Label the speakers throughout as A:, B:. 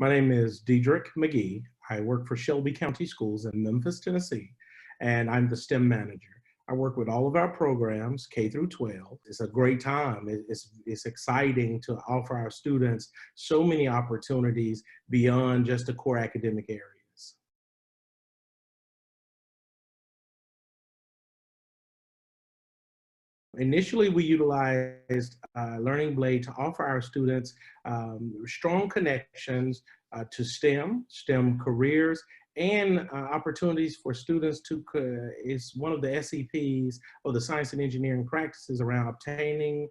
A: My name is Dedric McGhee. I work for Shelby County Schools in Memphis, Tennessee, and I'm the STEM manager. I work with all of our programs, K through 12. It's a great time. It's exciting to offer our students so many opportunities beyond just the core academic areas. Initially, we utilized Learning Blade to offer our students strong connections to STEM careers, and opportunities for students to, it's one of the SEPs, or the science and engineering practices, around obtaining,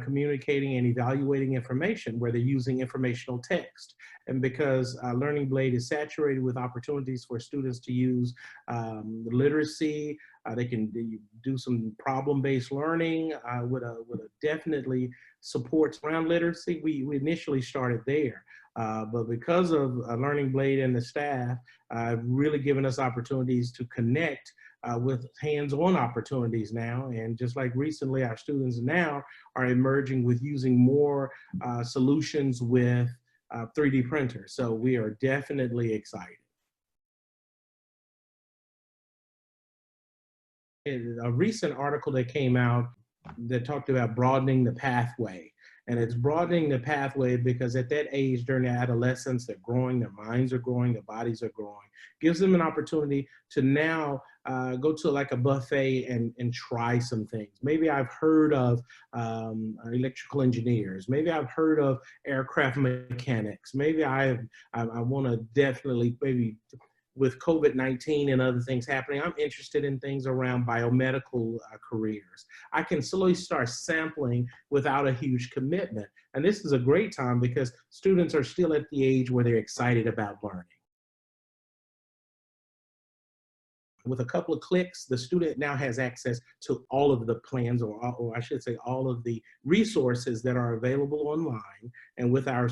A: communicating, and evaluating information, where they're using informational text. And because Learning Blade is saturated with opportunities for students to use literacy, they can do some problem-based learning with a definitely supports around literacy. We initially started there. But because of Learning Blade and the staff really given us opportunities to connect with hands-on opportunities now. And just like recently, our students now are emerging with using more solutions with 3D printers. So we are definitely excited. A recent article that came out that talked about broadening the pathway. And it's broadening the pathway because at that age, during their adolescence, they're growing, their minds are growing, their bodies are growing. Gives them an opportunity to now go to like a buffet and try some things. Maybe I've heard of electrical engineers. Maybe I've heard of aircraft mechanics. Maybe I want to definitely, maybe with COVID-19 and other things happening, I'm interested in things around biomedical careers. I can slowly start sampling without a huge commitment. And this is a great time because students are still at the age where they're excited about learning. With a couple of clicks, the student now has access to all of the plans, or I should say all of the resources that are available online. And with our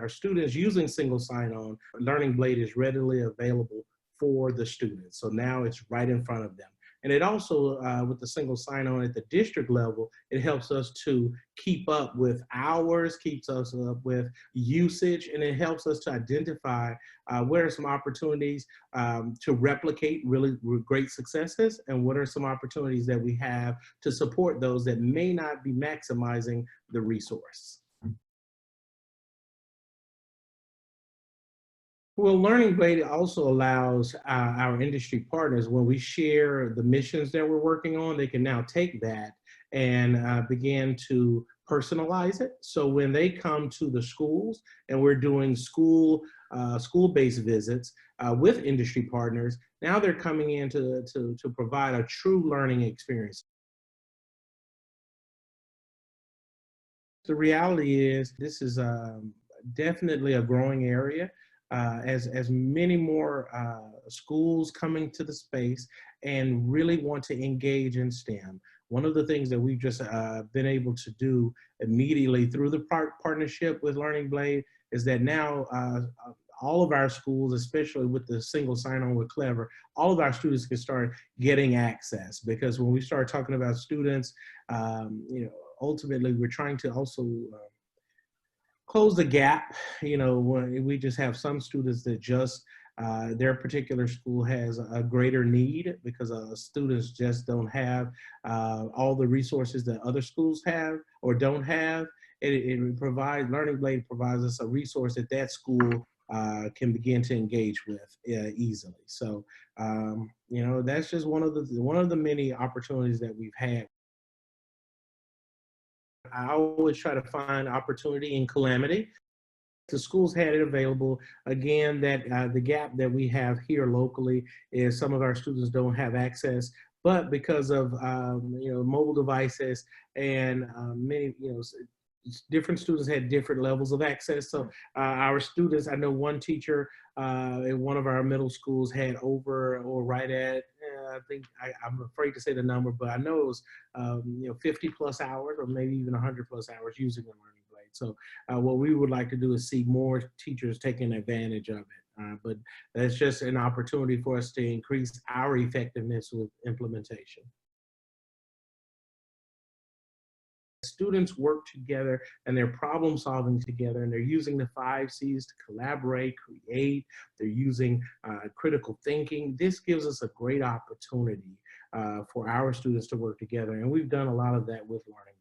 A: students using single sign-on, Learning Blade is readily available for the students. So now it's right in front of them. And it also, with the single sign-on at the district level, it helps us to keep up with hours, keeps us up with usage, and it helps us to identify where are some opportunities to replicate really great successes, and what are some opportunities that we have to support those that may not be maximizing the resource. Well, Learning Blade also allows our industry partners, when we share the missions that we're working on, they can now take that and begin to personalize it. So when they come to the schools and we're doing school-based visits with industry partners, now they're coming in to provide a true learning experience. The reality is this is definitely a growing area. As many more schools coming to the space and really want to engage in STEM. One of the things that we've just been able to do immediately through the partnership with Learning Blade is that now all of our schools, especially with the single sign-on with Clever, all of our students can start getting access, because when we start talking about students, ultimately we're trying to also close the gap. When we just have some students that just their particular school has a greater need, because students just don't have all the resources that other schools have or don't have. It provides, Learning Blade provides us a resource that that school can begin to engage with easily. So that's just one of the many opportunities that we've had. I always try to find opportunity in calamity. The schools had it available. Again, that the gap that we have here locally is some of our students don't have access, but because of mobile devices and many different students had different levels of access. So our students, I know one teacher in one of our middle schools had over, or right at, I think, I'm afraid to say the number, but I know it was 50 plus hours, or maybe even 100 plus hours using the Learning Blade. So what we would like to do is see more teachers taking advantage of it. But that's just an opportunity for us to increase our effectiveness with implementation. students work together and they're problem solving together, and they're using the 5 C's to collaborate, create, they're using critical thinking. This gives us a great opportunity for our students to work together. And we've done a lot of that with Learning.